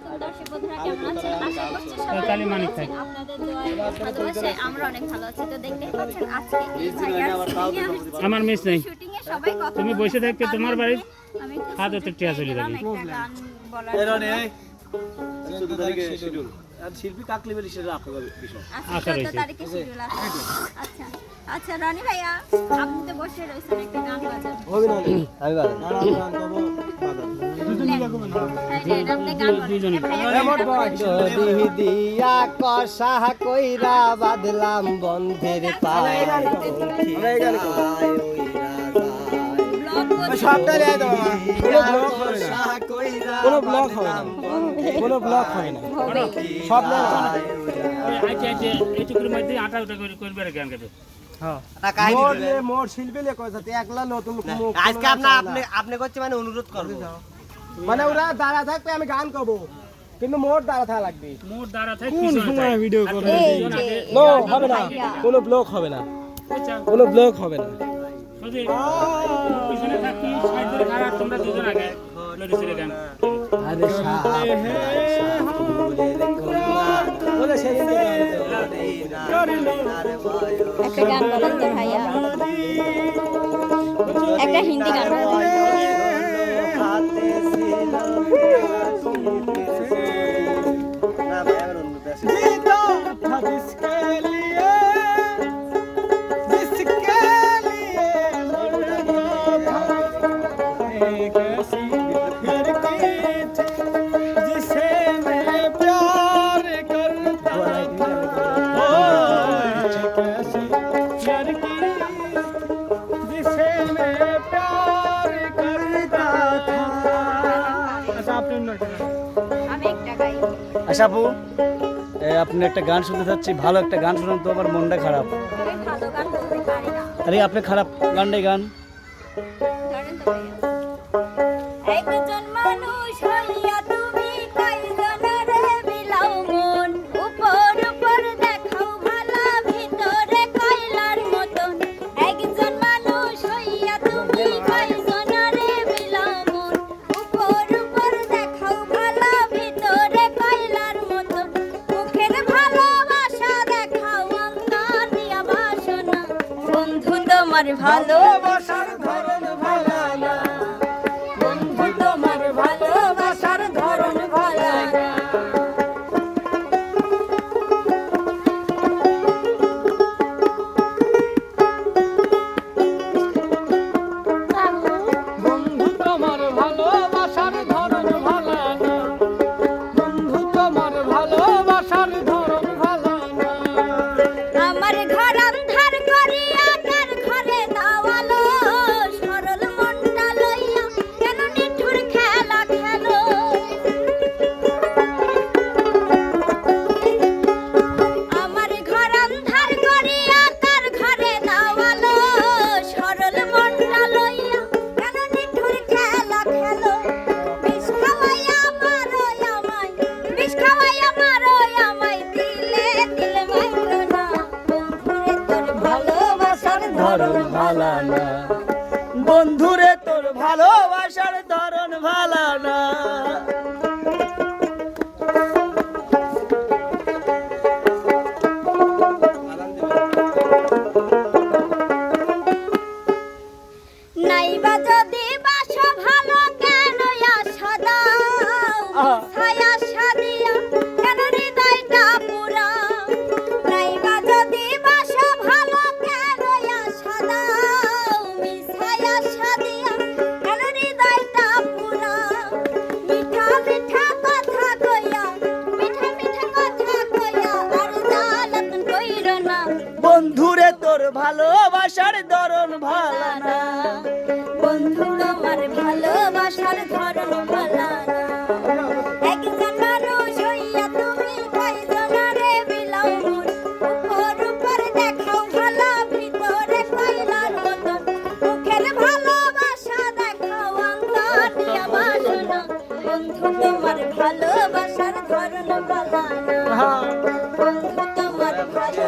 আলাইকুম দর্শক বন্ধুরা, কেমন আছেন? আশা করছি সবাই ভালো আছেন। আপনাদের দোয়ায় ভালোবাসায় আমরা অনেক ভালো আছি। তো দেখতেই পাচ্ছেন আজকে এই ভাইয়ার আমার মিস নাই। শুটিং এ সবাই কথা তুমি বসে থাকতে তোমার বাড়ি আমি হাত হতে টিয়া চলে যাবে। একটা গান বলার শিল্পী কাকলি বেলি সেটা আপনার বিষয় আচ্ছা 14 তারিখে শিডিউল আছে। আচ্ছা আচ্ছা রনি ভাইয়া, আপনি তো বসে রয়েছেন, একটা গান বাজান। হবে না আমি বাজান না আমি গান করব বাজান দুইজনই যদি দিয়া কষা কইরা বাদলাম বন্ধের পায় সবটা লিয়ে দাও কোনো ব্লক হবে না কোনো ব্লক হয় না সব আচ্ছা আচ্ছা এইটুকুর মধ্যে আটা উটা করবে আর গান গাবে। মোর শিল্পী লে কইছে একলা নতুন আজকে আপনি করছে মানে অনুরোধ করবো মানে ওরা দাঁড়া থাকবে আমি গান করব কিন্তু মোর দাঁড়া থাকা লাগবে মোর দ্বারা থেকে কোন সময় ভিডিও করবে নো হবে না কোনো ব্লক হবে না কোনো ব্লক হবে না যদি পিছনে থাকি সাইড ধরে খারাপ তোমরা দুজন আগে লড়িছিলে গান। আরে ওরে সেই একটা গান বলেন তো ভাইয়া, একটা হিন্দি গান বলেন। আমি একটা গাই। আচ্ছা আপু আপনি একটা গান শুনতে চাচ্ছি, ভালো একটা গান শুনুন তো, আমার মনটা খারাপ। আমি ভালো গান বলতে পারি না। আরে আপনি খারাপ গানটাই গান ধরেন তো ভাইয়া। একজন মানুষ হইয়া তুমি কয়জনরে বিলাও মন, উপর উপর দেখাও ভালা, ভিতরে কয়লার মতন। একজন মানুষ হইয়া তুমি কয়জনরে বিলাও মন, উপর উপর দেখাও ভালা, ভিতরে কয়লার মতন। মুখের ভালোবাসা দেখাও, অন্তর দিয়া বাসনা। বন্ধু তোমার ভালোবাসার ধরন ভালো না, বন্ধু তোমার ভালোবাসার ধরন ভালো না। বন্ধু তোমার ভালোবাসার ধরন ভালো না, বন্ধু তোমার ভালোবাসার ধরন ভালো না। আমার ঘর আন্ধার করিয়া কার ঘরে দাওয়ালো, সরল মনটা লইয়া কেন নিঠুর খেলা খেলো। আমার ঘর আন্ধার করিয়া কার ঘরে দাওয়ালো, সরল মনটা লইয়া কেন নিঠুর খেলা খেলো। বিষ খাওয়াইয়া মারোয় আমায়, বিষ খাওয়াইয়া মারোয় আমায়, দিলে দিলে মাইরো না। বন্ধুরে তোর ভালোবাসার ধরন ভালো না, বন্ধুরে তোর ভালোবাসার ধরন ভালো না। নাইবা যদি বাসো ভালো কেন আশা দাও, ছায়া সাদিয়া কেন হৃদয়টা পুরাও। নাইবা যদি বাসো ভালো কেন আশা দাও, ছায়া সাদিয়া কেন হৃদয়টা পুরাও। মিঠা মিঠা কথা কইয়া, মিঠা মিঠা কথা কইয়া আর জ্বালাতন কইরো না। বন্ধুরে তোর ভালোবাসার ধরন ভালো না, বন্ধু তোমার ভালোবাসার ধরন ভালো না। একজন মানুষ হইয়া তুমি কয়জনরে বিলাও মন, উপর উপর দেখাও ভালা, ভিতরে কয়লার মতন। মুখের ভালোবাসা দেখাও, অন্তর দিয়া বাসনা। বন্ধু তোমার ভালোবাসার ধরন ভালো না, বন্ধু তোমার ভালো